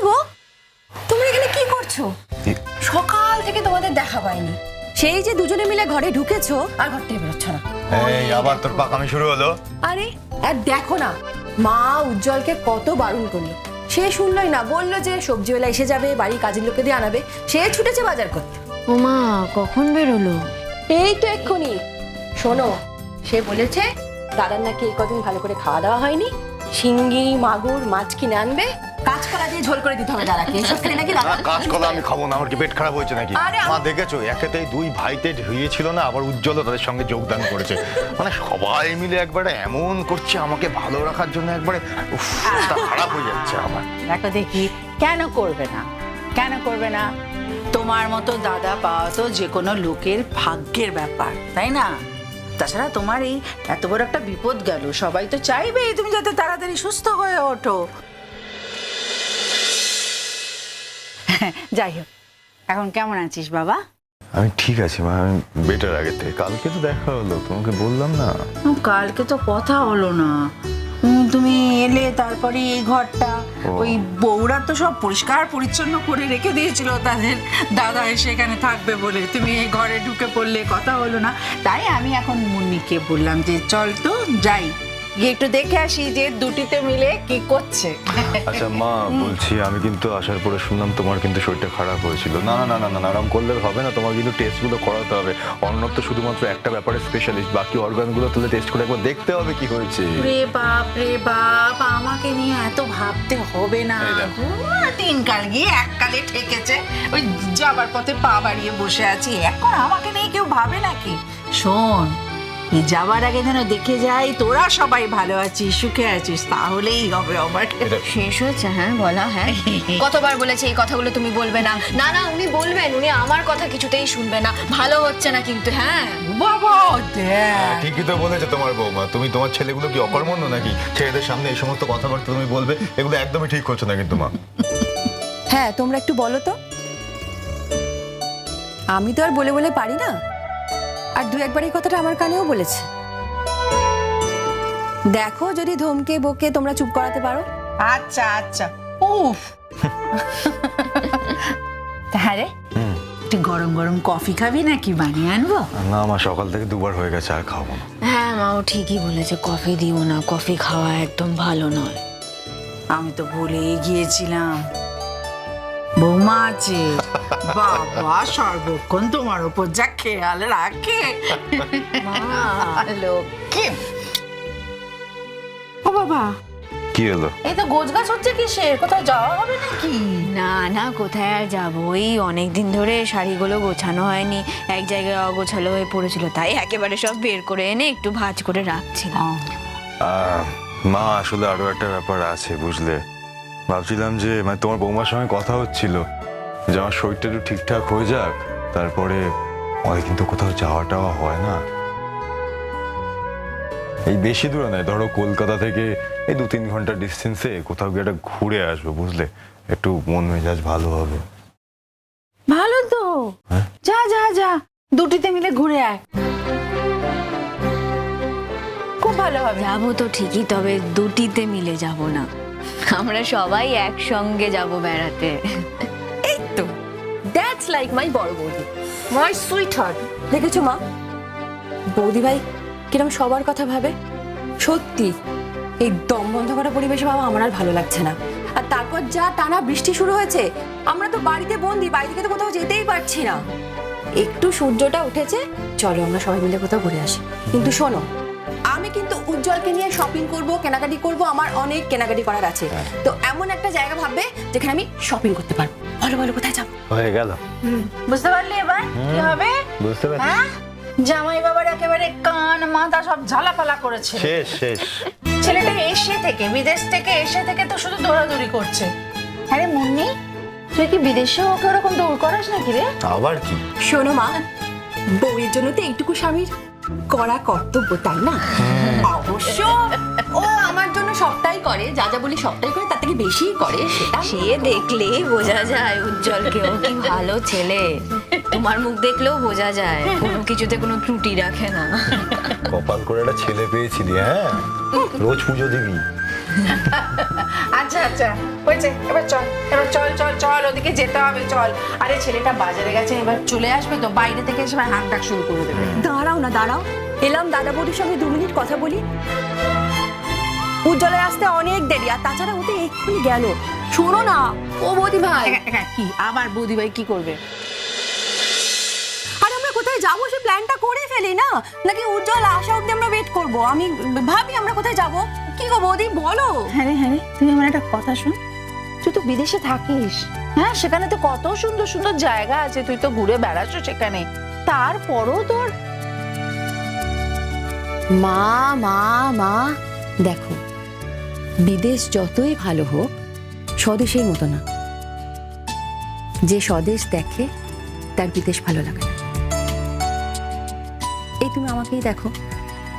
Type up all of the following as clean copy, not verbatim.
গো, তোমরা এখানে কি করছো? সকাল থেকে তোমাদের দেখা পাইনি। সেই যে দুজনে মিলে ঘরে ঢুকেছো আর ঘর থেকে বেরোচ্ছ না। এই আবার তোর পাকামি শুরু হলো। আরে আর দেখো না, মা উজ্জ্বলকে কত বারণ করলো, সে শুনলই না, বললো যে সবজিওয়ালা এসে যাবে, বাড়ির কাজের লোকে দিয়ে আনাবে, সে ছুটেছে বাজার করতে। ওমা কখন বেরোলো? এই তো এক্ষুনি। শোনো, সে বলেছে দাদার নাকি এই কদিন ভালো করে খাওয়া দাওয়া হয়নি, শিঙ্গি মাগুর মাছ কিনে আনবে, কাঁচকলা দিয়ে ঝোল করে দিতে হবে দাদাকে। এসব খেলে নাকি দাদা কাঁচকলা আমি খাবো না, আমার কি পেট খারাপ হয়েছে নাকি? আরে মা দেখেছো, একেতেই দুই ভাইতে হয়েছিল না, আবার উজ্জ্বল তাদের সঙ্গে যোগদান করেছে। মানে সবাই মিলে একবারে এমন করছে আমাকে ভালো রাখার জন্য, একবারে খারাপ হয়ে যাচ্ছে আমার। দেখো দেখি, কেন করবে না, কেন করবে না? তোমার মতো দাদা পাওয়া তো যে কোনো লোকের ভাগ্যের ব্যাপার, তাই না? তাছাড়া তোমার এই এত বড় একটা বিপদ গেল, সবাই তো চাইবে তুমি যাতে তাড়াতাড়ি সুস্থ হয়ে ওঠো। যাই হোক, এখন কেমন আছিস বাবা? আমি ঠিক আছি মা, আমি বেটার আগের থেকে। কালকে তো দেখা হলো, তোমাকে বললাম না? কালকে তো কথা হলো না, তুমি এলে, তারপরে এই ঘরটা ওই বউরা তো সব পরিষ্কার পরিচ্ছন্ন করে রেখে দিয়েছিল তাদের দাদা এসে এখানে থাকবে বলে, তুমি এই ঘরে ঢুকে পড়লে, কথা হলো না। তাই আমি এখন মুন্নিকে বললাম যে চল তো যাই, গিয়ে একটু দেখে আসি যে দুটিতে মিলে কি করছে। আচ্ছা মা, বলছি আমি কিন্তু আসার পরে শুনলাম তোমার কিন্তু শরীরটা খারাপ হয়েছিল। না না না না না, আরাম করলে হবে না, তোমার কিন্তু টেস্টগুলো করাতে হবে। অর্ণব তো শুধুমাত্র একটা ব্যাপারে স্পেশালিস্ট, বাকি অর্গানগুলো তুলে টেস্ট করে একবার দেখতে হবে কি হয়েছে। রে বাপ, আমাকে নিয়ে এত ভাবতে হবে না, দিনকাল গিয়ে এককালে ঠেকেছে, ওই যাবার পথে পা বাড়িয়ে বসে আছি, এখন আমাকে নিয়ে কেউ ভাবে নাকি? শোন, এই যাবার আগে যেন দেখে যাই তোরা সবাই ভালো আছিস, সুখে আছিস, তাহলেই হবে আমার। শেষ হয়েছে? হ্যাঁ বলা। হ্যাঁ কতবার বলেছে এই কথাগুলো তুমি বলবে না? না না, উনি বলবেন, উনি আমার কথা কিছুতেই শুনবে না, ভালো হচ্ছে না কিন্তু। হ্যাঁ বাবা দেখ, ঠিকই তো বলেছে তোমার বৌমা। তুমি তোমার ছেলেগুলো কি অকর্মণ্য নাকি? ছেলেদের সামনে এই সমস্ত কথাবার্তা তুমি বলবে, এগুলো একদমই ঠিক হচ্ছে না কিন্তু মা। হ্যাঁ, তোমরা একটু বলো তো, আমি তো আর বলে বলে পারি না, আর দু একবার এই কথাটা আমার কানেও বলেছে। দেখো যদি ধমকে বকে তোমরা চুপ করাতে পারো। আচ্ছা আচ্ছা, উফ। তাহলে একটু গরম গরম কফি খাবি নাকি বানিয়ে আনবো? না মা, সকাল থেকে দুবার হয়ে গেছে, আর খাবো না। হ্যাঁ মাও ঠিকই বলেছে, কফি দিও না, কফি খাওয়া একদম ভালো নয়। আমি তো ভুলেই গিয়েছিলাম, বৌমা আছে, বাবা সর্বক্ষণ তোমার উপর যা খেয়াল রাখে। লক্ষ্মী। ও বাবা, কি হলো? এই তো গোছ গাছ হচ্ছে কিসের? কোথাও যাওয়া হবে নাকি? না না, কোথায় আর যাবো, এই অনেকদিন ধরে শাড়িগুলো গোছানো হয়নি, এক জায়গায় অগোছালো হয়ে পড়েছিল, তাই একেবারে সব বের করে এনে একটু ভাঁজ করে রাখছিলাম। মা আসলে আরো একটা ব্যাপার আছে বুঝলে। ভাবছিলাম যে মানে তোমার বৌমার সঙ্গে কথা হচ্ছিল যে আমার শরীরটা একটু ঠিকঠাক হয়ে যাক, তারপরে আমাদের কিন্তু কোথাও যাওয়া টাওয়া হয় না। এই বেশি দূরে নয়, ধরো কলকাতা থেকে এই 2-3 ঘন্টা ডিস্টেন্সে কোথাও গিয়ে একটা ঘুরে আসবো বুঝলে, একটু মন মেজাজ ভালো হবে। ভালো তো, যা যা যা, দুটিতে মিলে ঘুরে আয়, খুব ভালো হবে। যাবো তো ঠিকই, তবে দুটিতে মিলে যাব না, আমরা সবাই একসঙ্গে যাব বেড়াতে। এই তো, দ্যাটস লাইক মাই বড় বৌদি, মাই সুইট হার্ট। দেখেছো মা, বৌদি ভাই কিরম সবার কথা ভাবে। সত্যি এই দম বন্ধ করা পরিবেশে বাবা আমার আর ভালো লাগছে না। আর তারপর যা টানা বৃষ্টি শুরু হয়েছে, আমরা তো বাড়িতে বন্দি, বাড়ি থেকে তো কোথাও যেতেই পারছি না। একটু সূর্যটা উঠেছে, চলো আমরা সবাই মিলে কোথাও ঘুরে আসি। কিন্তু শোনো, আমি কিন্তু উজ্জ্বলকে নিয়ে শপিং করব, কেনাকাটি করব, আমার অনেক কেনাকাটি করার আছে। তো এমন একটা জায়গা ভাববে যেখানে আমি শপিং করতে পারবো। বলো বলো কোথায় যাবো? হয়ে গেল, বুঝতে পারলি এবার কি হবে? বুঝতে পারছি। হ্যাঁ, জামাই বাবার একেবারে কান মাথা সব ঝালাপালা করেছে। শেষ শেষ। ছেলেটা এসে থেকে, বিদেশ থেকে এসে থেকে তো শুধু দৌড়াদৌড়ি করছে। আরে মুন্নি, তুই কি বিদেশে ওকে ওরকম দৌড় করাস নাকি রে? আবার কি? শোনো মা, বউয়ের জন্য তো এইটুকু স্বামীর করা কর্তব্য, তাই না? অবশ্য ও আমার জন্য সবটাই করে, যা যা বলি সবটাই করে, তার থেকে বেশিই করে। সেটা সে দেখলেই বোঝা যায় উজ্জ্বলকে, ও কি ভালো ছেলে, তোমার মুখ দেখলেও বোঝা যায়, কোনো কিছুতে কোনো ত্রুটি রাখে না। কপাল করে একটা ছেলে পেয়েছিলি, হ্যাঁ, রোজ পুজো দিবি। আচ্ছা আচ্ছা হয়েছে, এবার চল, এবার চল চল চল, ওদিকে যেতে হবে, চল। আরে ছেলেটা বাজারে গেছে, এবার চলে আসবে তো, বাইরে থেকে এসে হাঁক ডাক শুরু করে দেবে। দাঁড়াও না, দাঁড়াও। এলাম দাদা বৌদির সঙ্গে 2 মিনিট কথা বলি। উজ্জ্বলের আসতে অনেক দেরি, আর তাছাড়া ওতে এক্ষুনি গেল। শোনো না ও বৌদি ভাই, কি আবার বৌদি ভাই কি করবে? আর আমরা কোথায় যাবো সে প্ল্যানটা করে ফেলি না, নাকি উজ্জ্বল আসা অব্দি আমরা ওয়েট করবো? আমি ভাবি আমরা কোথায় যাবো। কি গো বৌদি বলো। হ্যাঁ রে, হ্যাঁ রে, তুমি আমার একটা কথা শোন, তুই তো বিদেশে থাকিস, হ্যাঁ, সেখানে তো কত সুন্দর সুন্দর জায়গা আছে, তুই তো ঘুরে বেড়াচ্ছ সেখানে, তারপরও তোর মা মা মা দেখো, বিদেশ যতই ভালো হোক স্বদেশের মতো না। যে স্বদেশ দেখে তার বিদেশ ভালো লাগে না। এই তুমি আমাকেই দেখো,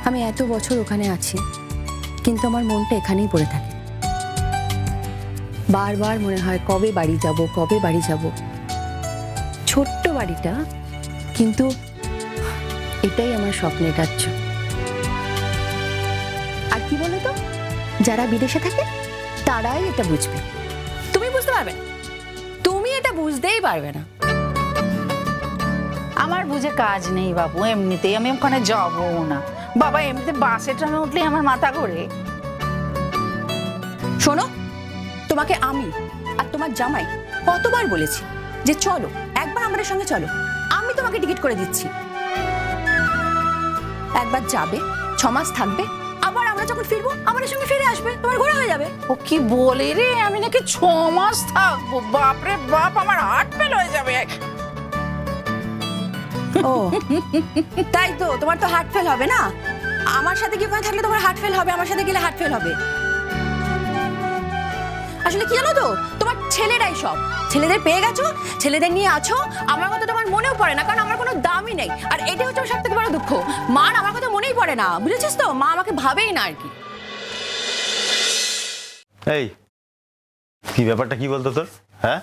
আমি এত বছর ওখানে আছি, কিন্তু আমার মনটা এখানেই পড়ে থাকে। বারবার মনে হয় কবে বাড়ি যাব, কবে বাড়ি যাব। ছোট্ট বাড়িটা, কিন্তু এটাই আমার স্বপ্নের রাজ্য। আর কি বলো তো, যারা বিদেশে থাকে তারাই এটা বুঝবে, তুমি বুঝতে পারবে না, তুমি এটা বুঝতেই পারবে না। আমার বুঝে কাজ নেই বাবু, এমনিতেই আমি ওখানে যাবো না বাবা, এমনিতে বাসে ট্রামে উঠলেই আমার মাথা ঘোরে। শোনো, তোমাকে আমি আর তোমার জামাই কতবার বলেছি যে চলো একবার আমাদের সঙ্গে চলো, আমি তোমাকে টিকিট করে দিচ্ছি। একবার যাবে, 6 মাস থাকবে, আবার আমরা যখন ফিরবো আমাদের সঙ্গে ফিরে আসবে, তোমার ঘোরা হয়ে যাবে। ও কি বলে রে, আমি নাকি 6 মাস থাকবো? বাপরে বাপ, আমার হার্ট ফেল হয়ে যাবে। ও তাই তো, তোমার তো হার্ট ফেল হবে না? আমার সাথে কি ওখানে থাকলে তোমার হার্ট ফেল হবে, আমার সাথে গেলে হার্ট ফেল হবে। আসলে কি জানো তো, তোমার ছেলেরাই সব, ছেলেদের পেয়ে গেছো, ছেলেদের নিয়ে আছো। আমার কথা তোমার মনেও পড়ে না, কারণ আমার কোনো দামই নেই। আর এটাই হচ্ছে আমার সবথেকে বড় দুঃখ, মার আমার কথা মনেই পড়ে না, বুঝেছিস তো? মা আমাকে ভাবেই না আর কি। এই কি ব্যাপারটা কি বলতো তোর? হ্যাঁ,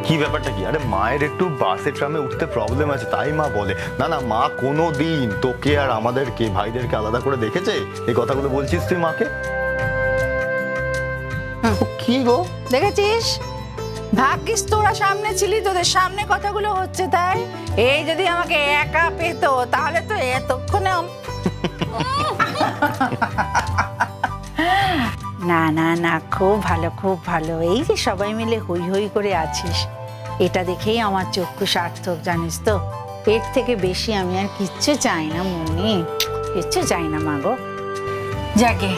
কি ব্যাপারটা কি? আরে মায়ের একটু বাসে ট্রামে উঠতে প্রবলেম আছে, তাই মা বলে। না না, মা কোনো দিন তোকে আর আমাদেরকে ভাইদেরকে আলাদা করে দেখেছে? এই কথাগুলো বলছিস তুই মাকে? কি গো, দেখেছিস, ভাগ্যিস তোরা সামনে ছিলি, তোদের সামনে কথাগুলো হচ্ছে। তাই এই যদি আমাকে একা পেতো তাহলে তো এতক্ষণে না না না, খুব ভালো খুব ভালো। এই যে সবাই মিলে হই হই করে আছিস, এটা দেখেই আমার চক্ষু সার্থক, জানিস তো। এর থেকে বেশি আমি আর কিচ্ছু চাই না মনি, কিচ্ছু চাই না মা গো। যাকে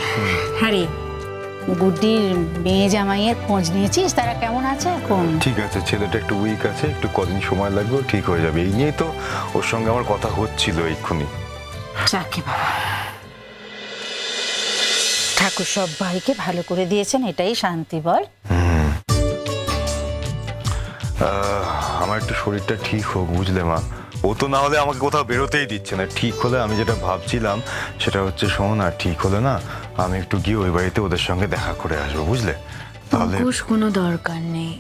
হ্যাঁ রে, গুড্ডির মেয়ে জামাইয়ের খোঁজ নিয়েছিস? তারা কেমন আছে এখন? ঠিক আছে, ছেলেটা একটু উইক আছে, একটু কদিন সময় লাগবে, ও ঠিক হয়ে যাবে। এই নিয়েই তো ওর সঙ্গে আমার কথা হচ্ছিল এক্ষুনি। যাকে বাবা, ঠাকুর সব ভাইকে ভালো করে দিয়েছেন, এটাই শান্তি, বল। আমার একটু শরীরটা ঠিক হোক, বুঝলে মা। ও তো না হলে আমাকে কোথাও বেরোতেই দিচ্ছে না। ঠিক হলে, আমি যেটা ভাবছিলাম সেটা হচ্ছে, শোন, আর ঠিক হলে না আমি একটু গিয়ে ওই বাড়িতে ওদের সঙ্গে দেখা করে আসবো, বুঝলে? তাহলে কোনো দরকার নেই,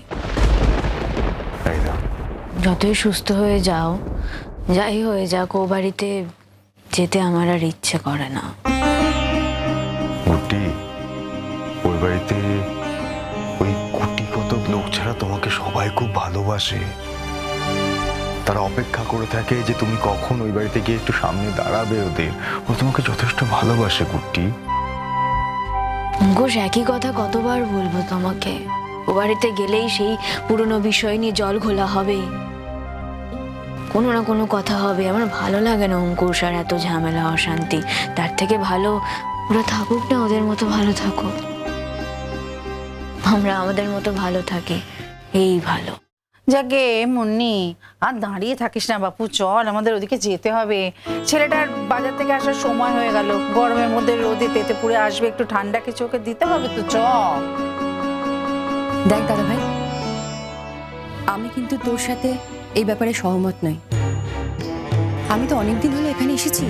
এই না, যতই সুস্থ হয়ে যাও, যাই হয়ে যাক, ও বাড়িতে যেতে আমার আর ইচ্ছে করে না। গুটি, ওই বাড়িতে ওই কোটি কতক লোক ছাড়া তোমাকে সবাই খুব ভালোবাসে। তারা অপেক্ষা করে থাকে যে তুমি কখন ওই বাড়িতে গিয়ে একটু সামনে দাঁড়াবে ওদের। ও তোমাকে যথেষ্ট ভালোবাসে গুটি। অঙ্কুশ, একই কথা কতবার বলবো তোমাকে? ও বাড়িতে গেলেই সেই পুরনো বিষয় নিয়ে জল ঘোলা হবে, কোনো না কোনো কথা হবে। আমার ভালো লাগে না অঙ্কুশ আর এত ঝামেলা অশান্তি। তার থেকে ভালো ওরা থাকুক না, ওদের মতো ভালো থাকুক, আমরা আমাদের মতো ভালো থাকি, এই ভালো। যাকে মুন্নি, আর দাঁড়িয়ে থাকিস না বাপু, চল, আমাদের ওদিকে যেতে হবে। ছেলেটার বাজার থেকে আসার সময় হয়ে গেল, গরমের মধ্যে রোদে তেতে পুড়ে আসবে, একটু ঠান্ডা কিছু ওকে দিতে হবে তো, চল। দেখ দাদা ভাই, আমি কিন্তু তোর সাথে এই ব্যাপারে সহমত নই। আমি তো অনেকদিন হলো এখানে এসেছি,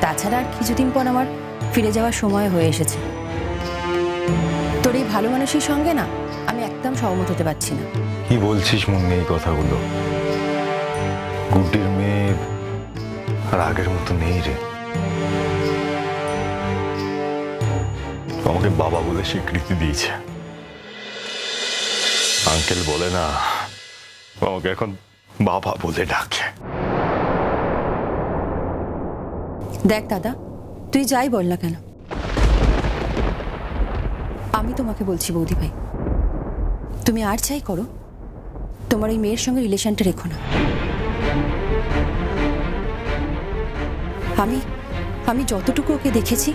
তাছাড়া আর কিছুদিন পর আমার ফিরে যাওয়ার সময় হয়ে এসেছে। তোর এই ভালো মানুষের সঙ্গে না আমি একদম সহমত হতে পারছি না। কি বলছিস মুন্নি এই কথাগুলো? গুড্ডির মেয়ে আর আগের মতো নেই রে। আমাকে বাবা বলে স্বীকৃতি দিয়েছে। আঙ্কেল বলে না, আমাকে এখন বাবা বলে ডাকে। দেখ দাদা, তুই যাই বল না কেন, আমি তোমাকে বলছি বৌদি ভাই, তুমি আর চাই করো, তোমার ওই মেয়ের সঙ্গে রিলেশনটা রেখো না। আমি যতটুকু ওকে দেখেছি,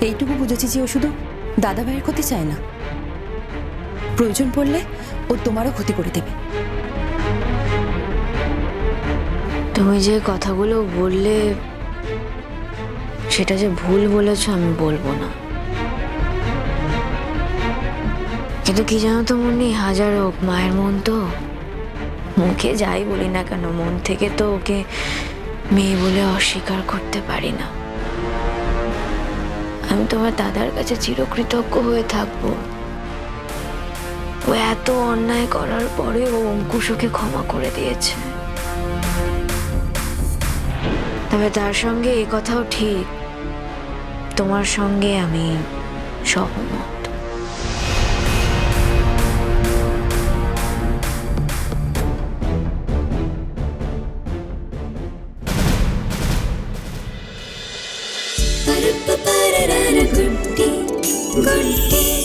এইটুকু বুঝেছি যে ও শুধু দাদা ভাইয়ের ক্ষতি চায় না, প্রয়োজন পড়লে ও তোমারও ক্ষতি করে দেবে। তুমি যে কথাগুলো বললে সেটা যে ভুল বলেছ আমি বলবো না, কিন্তু কি জানো তো মুন্নি, হাজার হোক মায়ের মন তো, মুখে যাই বলি না কেন মন থেকে তো ওকে মেয়ে বলে অস্বীকার করতে পারি না। আমি তোমার দাদার কাছে চিরকৃতজ্ঞ হয়ে থাকবো। ও এত অন্যায় করার পরে ও অঙ্কুশ ওকে ক্ষমা করে দিয়েছে। তবে তার সঙ্গে এ কথাও ঠিক, তোমার সঙ্গে আমি সহমত। Gutti, gutti.